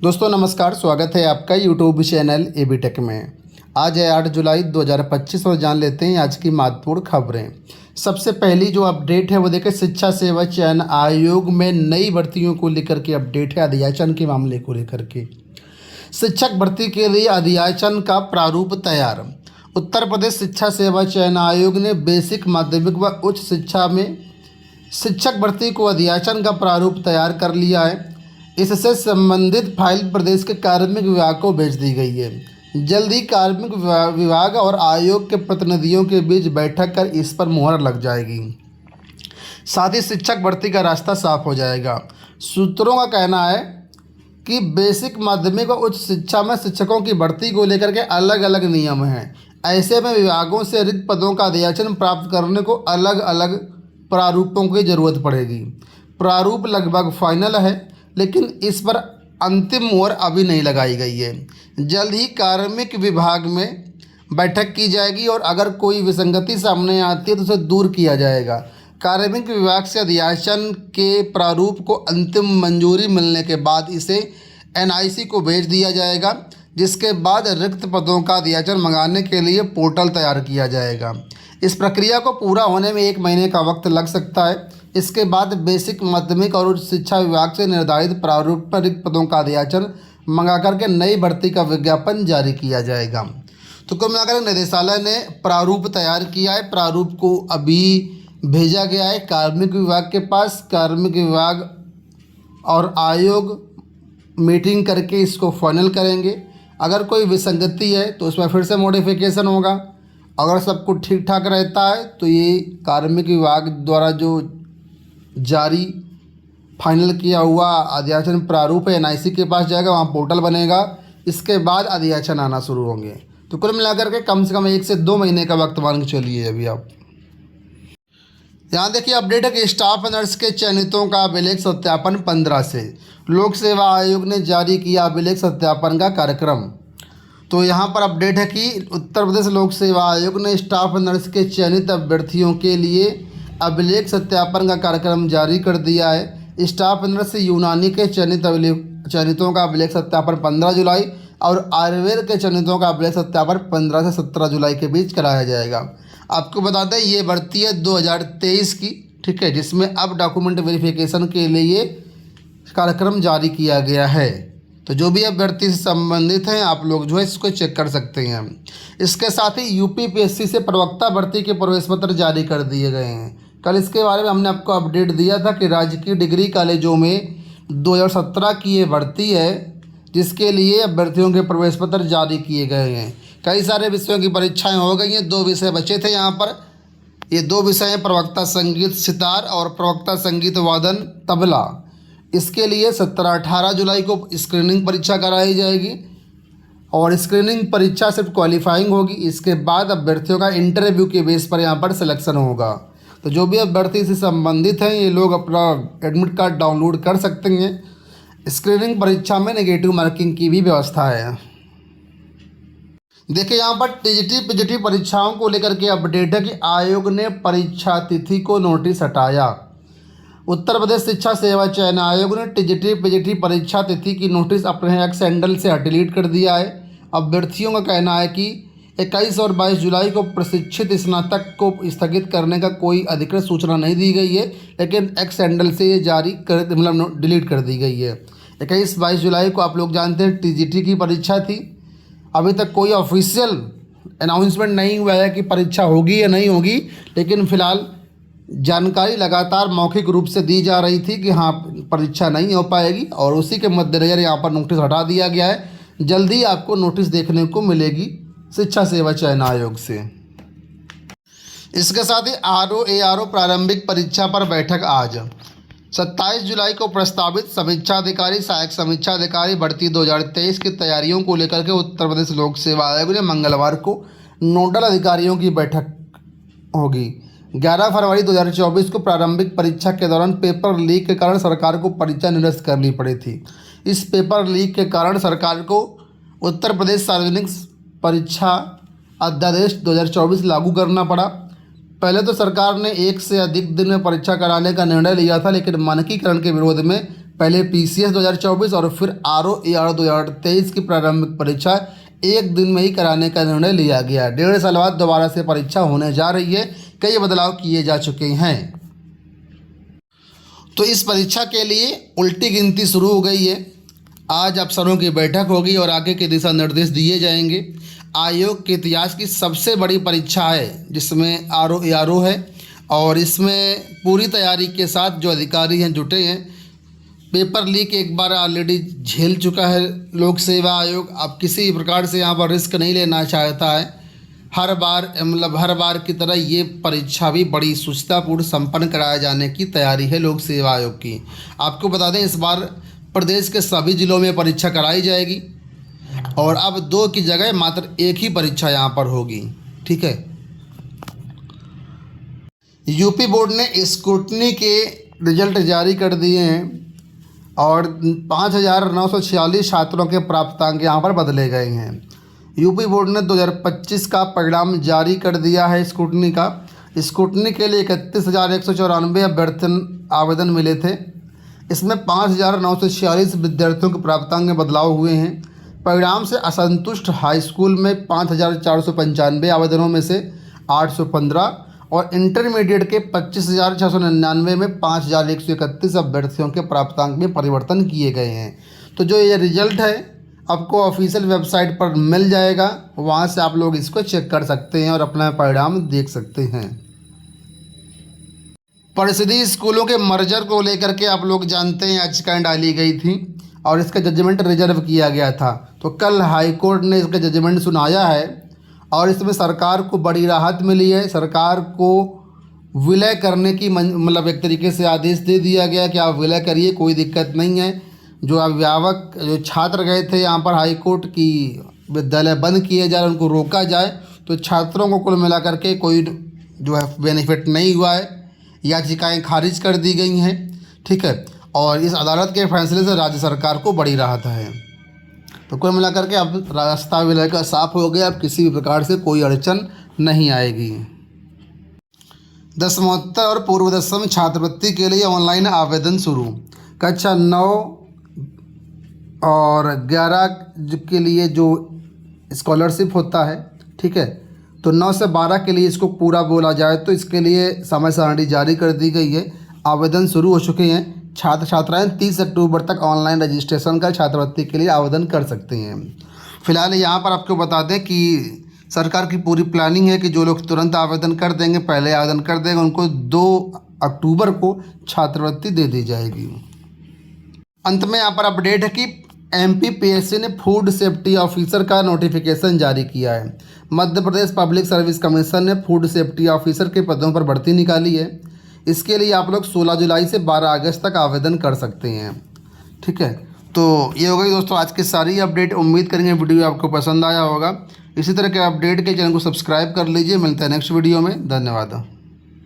दोस्तों नमस्कार, स्वागत है आपका यूट्यूब चैनल एबी टेक में। आज है 8 जुलाई 2025 और जान लेते हैं आज की महत्वपूर्ण खबरें। सबसे पहली जो अपडेट है वो देखें, शिक्षा सेवा चयन आयोग में नई भर्तियों को लेकर के अपडेट है। अधियाचन के मामले को लेकर के शिक्षक भर्ती के लिए अधियाचन का प्रारूप तैयार। उत्तर प्रदेश शिक्षा सेवा चयन आयोग ने बेसिक, माध्यमिक व उच्च शिक्षा में शिक्षक भर्ती को अधियाचन का प्रारूप तैयार कर लिया है। इससे संबंधित फाइल प्रदेश के कार्मिक विभाग को भेज दी गई है। जल्द ही कार्मिक विभाग और आयोग के प्रतिनिधियों के बीच बैठक कर इस पर मुहर लग जाएगी। साथ ही शिक्षक भर्ती का रास्ता साफ हो जाएगा। सूत्रों का कहना है कि बेसिक, माध्यमिक और उच्च शिक्षा में शिक्षकों की भर्ती को लेकर के अलग अलग नियम हैं। ऐसे में विभागों से रिक्त पदों का अधियाचन प्राप्त करने को अलग अलग प्रारूपों की ज़रूरत पड़ेगी। प्रारूप लगभग फाइनल है, लेकिन इस पर अंतिम मोहर अभी नहीं लगाई गई है। जल्द ही कार्मिक विभाग में बैठक की जाएगी और अगर कोई विसंगति सामने आती है तो उसे दूर किया जाएगा। कार्मिक विभाग से अधियाचन के प्रारूप को अंतिम मंजूरी मिलने के बाद इसे एनआईसी को भेज दिया जाएगा, जिसके बाद रिक्त पदों का अधियाचन मंगाने के लिए पोर्टल तैयार किया जाएगा। इस प्रक्रिया को पूरा होने में 1 महीने का वक्त लग सकता है। इसके बाद बेसिक, माध्यमिक और उच्च शिक्षा विभाग से निर्धारित प्रारूप पर रिक्त पदों का अधियाचन मंगा करके नई भर्ती का विज्ञापन जारी किया जाएगा। तो कुल मिलाकर निदेशालय ने प्रारूप तैयार किया है। प्रारूप को अभी भेजा गया है कार्मिक विभाग के पास। कार्मिक विभाग और आयोग मीटिंग करके इसको फाइनल करेंगे। अगर कोई विसंगति है तो उसमें फिर से मॉडिफिकेशन होगा। अगर सब कुछ ठीक ठाक रहता है तो ये कार्मिक विभाग द्वारा जो जारी फाइनल किया हुआ अधियाचन प्रारूप है एनआईसी के पास जाएगा, वहाँ पोर्टल बनेगा। इसके बाद अधियाचन आना शुरू होंगे। तो कुल मिलाकर के कम से कम 1 से 2 महीने का वक्त मान के चलिए। अभी आप यहाँ देखिए अपडेट है कि स्टाफ नर्स के चयनितों का अभिलेख सत्यापन 15 से। लोक सेवा आयोग ने जारी किया अभिलेख सत्यापन का कार्यक्रम। तो यहाँ पर अपडेट है कि उत्तर प्रदेश लोक सेवा आयोग ने स्टाफ नर्स के चयनित अभ्यर्थियों के लिए अभिलेख सत्यापन का कार्यक्रम जारी कर दिया है। स्टाफ नर्स यूनानी के चयनितों का अभिलेख सत्यापन 15 जुलाई और आयुर्वेद के चयनितों का अभिलेख सत्यापन 15 से 17 जुलाई के बीच कराया जाएगा। आपको बता दें ये भर्ती है 2023 की, ठीक है, जिसमें अब डॉक्यूमेंट वेरिफिकेशन के लिए कार्यक्रम जारी किया गया है। तो जो भी अभ्यर्थी से संबंधित हैं आप लोग जो है इसको चेक कर सकते हैं। इसके साथ ही यूपीपीएससी से प्रवक्ता भर्ती के प्रवेश पत्र जारी कर दिए गए हैं। कल इसके बारे में हमने आपको अपडेट दिया था कि राजकीय डिग्री कॉलेजों में 2017 की ये भर्ती है, जिसके लिए अभ्यर्थियों के प्रवेश पत्र जारी किए गए हैं। कई सारे विषयों की परीक्षाएँ हो गई हैं। 2 विषय बचे थे यहाँ पर। ये 2 विषय हैं, प्रवक्ता संगीत सितार और प्रवक्ता संगीत वादन तबला। इसके लिए 17-18 जुलाई को स्क्रीनिंग परीक्षा कराई जाएगी और स्क्रीनिंग परीक्षा सिर्फ क्वालिफाइंग होगी। इसके बाद अभ्यर्थियों का इंटरव्यू के बेस पर यहाँ पर सिलेक्शन होगा। तो जो भी अभ्यर्थी से संबंधित हैं ये लोग अपना एडमिट कार्ड डाउनलोड कर सकते हैं। स्क्रीनिंग परीक्षा में नेगेटिव मार्किंग की भी व्यवस्था है। देखिए यहाँ पर टीजीटी पीजीटी परीक्षाओं को लेकर के अपडेट है कि आयोग ने परीक्षा तिथि को नोटिस हटाया। उत्तर प्रदेश शिक्षा सेवा चयन आयोग ने टीजीटी पीजीटी परीक्षा तिथि की नोटिस अपने एक्स हैंडल से डिलीट कर दिया है। अभ्यर्थियों का कहना है कि 21 और 22 जुलाई को प्रशिक्षित स्नातक को स्थगित करने का कोई अधिकृत सूचना नहीं दी गई है, लेकिन एक्स हैंडल से ये जारी कर मतलब डिलीट कर दी गई है। 21-22 जुलाई को आप लोग जानते हैं टीजीटी की परीक्षा थी। अभी तक कोई ऑफिशियल अनाउंसमेंट नहीं हुआ है कि परीक्षा होगी या नहीं होगी, लेकिन फ़िलहाल जानकारी लगातार मौखिक रूप से दी जा रही थी कि हाँ परीक्षा नहीं हो पाएगी, और उसी के मद्देनज़र यहाँ पर नोटिस हटा दिया गया है। जल्दी आपको नोटिस देखने को मिलेगी शिक्षा सेवा चयन आयोग से। इसके साथ ही आरओ एआरओ प्रारंभिक परीक्षा पर बैठक आज 27 जुलाई को प्रस्तावित समीक्षा अधिकारी, सहायक समीक्षा अधिकारी भर्ती 2023 की तैयारियों को लेकर के उत्तर प्रदेश लोक सेवा आयोग ने मंगलवार को नोडल अधिकारियों की बैठक होगी। 11 फरवरी 2024 को प्रारंभिक परीक्षा के दौरान पेपर लीक के कारण सरकार को परीक्षा निरस्त करनी पड़ी थी। इस पेपर लीक के कारण सरकार को उत्तर प्रदेश सार्वजनिक परीक्षा अध्यादेश 2024 लागू करना पड़ा। पहले तो सरकार ने 1 से अधिक दिन में परीक्षा कराने का निर्णय लिया था, लेकिन मानकीकरण के विरोध में पहले PCS 2024 और फिर ROAR 2023 की प्रारंभिक परीक्षा एक दिन में ही कराने का निर्णय लिया गया। 1.5 साल बाद दोबारा से परीक्षा होने जा रही है। कई बदलाव किए जा चुके हैं। तो इस परीक्षा के लिए उल्टी गिनती शुरू हो गई है। आज अफसरों की बैठक होगी और आगे के दिशा निर्देश दिए जाएंगे। आयोग के इतिहास की सबसे बड़ी परीक्षा है जिसमें ROAR है और इसमें पूरी तैयारी के साथ जो अधिकारी हैं जुटे हैं। पेपर लीक एक बार ऑलरेडी झेल चुका है लोक सेवा आयोग। अब किसी प्रकार से यहाँ पर रिस्क नहीं लेना चाहता है। हर बार की तरह ये परीक्षा भी बड़ी सुचितापूर्ण संपन्न कराए जाने की तैयारी है लोक सेवा आयोग की। आपको बता दें इस बार प्रदेश के सभी जिलों में परीक्षा कराई जाएगी और अब 2 की जगह मात्र 1 ही परीक्षा यहाँ पर होगी। ठीक है। यूपी बोर्ड ने स्क्रूटनी के रिजल्ट जारी कर दिए हैं और 5,946 छात्रों के प्राप्तांक यहाँ पर बदले गए हैं। यूपी बोर्ड ने 2025 का परिणाम जारी कर दिया है स्क्रूटनी का। स्क्रूटनी के लिए 31,194 अभ्यर्थी आवेदन मिले थे। इसमें 5,946 विद्यार्थियों के प्राप्तांक में बदलाव हुए हैं। परिणाम से असंतुष्ट हाई स्कूल में 5,495 आवेदनों में से 815 और इंटरमीडिएट के 25,699 में 5,131 अभ्यर्थियों के प्राप्तांक में परिवर्तन किए गए हैं। तो जो ये रिजल्ट है आपको ऑफिशियल वेबसाइट पर मिल जाएगा, वहाँ से आप लोग इसको चेक कर सकते हैं और अपना परिणाम देख सकते हैं। परिषदीय स्कूलों के मर्जर को लेकर के आप लोग जानते हैं याचिकाएं डाली गई थी और इसका जजमेंट रिजर्व किया गया था। तो कल हाईकोर्ट ने इसका जजमेंट सुनाया है और इसमें सरकार को बड़ी राहत मिली है। सरकार को विलय करने की मतलब एक तरीके से आदेश दे दिया गया कि आप विलय करिए, कोई दिक्कत नहीं है। जो अभिभावक जो छात्र गए थे यहाँ पर हाई कोर्ट की विद्यालय बंद किए जाए, उनको रोका जाए, तो छात्रों को कुल मिलाकर के कोई जो है बेनिफिट नहीं हुआ है। याचिकाएँ खारिज कर दी गई हैं। ठीक है। और इस अदालत के फैसले से राज्य सरकार को बड़ी राहत है। तो कुल मिलाकर के अब रास्ता विलय का साफ हो गया। अब किसी भी प्रकार से कोई अड़चन नहीं आएगी। दसमोत्तर और पूर्व दसम छात्रवृत्ति के लिए ऑनलाइन आवेदन शुरू। कक्षा 9 और 11 के लिए जो स्कॉलरशिप होता है, ठीक है, तो 9 से 12 के लिए इसको पूरा बोला जाए तो इसके लिए समय सारणी जारी कर दी गई है। आवेदन शुरू हो चुके हैं। छात्र छात्राएं 30 अक्टूबर तक ऑनलाइन रजिस्ट्रेशन कर छात्रवृत्ति के लिए आवेदन कर सकते हैं। फिलहाल यहाँ पर आपको बता दें कि सरकार की पूरी प्लानिंग है कि जो लोग तुरंत आवेदन कर देंगे, पहले आवेदन कर देंगे, उनको 2 अक्टूबर को छात्रवृत्ति दे दी जाएगी। अंत में यहाँ पर अपडेट है कि MPPSC ने फूड सेफ्टी ऑफिसर का नोटिफिकेशन जारी किया है। Madhya Pradesh public service commission ने फूड सेफ्टी ऑफिसर के पदों पर भर्ती निकाली है। इसके लिए आप लोग 16 जुलाई से 12 अगस्त तक आवेदन कर सकते हैं। ठीक है। तो ये हो गई दोस्तों आज की सारी अपडेट। उम्मीद करेंगे वीडियो आपको पसंद आया होगा। इसी तरह के अपडेट के चैनल को सब्सक्राइब कर लीजिए। मिलते हैं नेक्स्ट वीडियो में। धन्यवाद।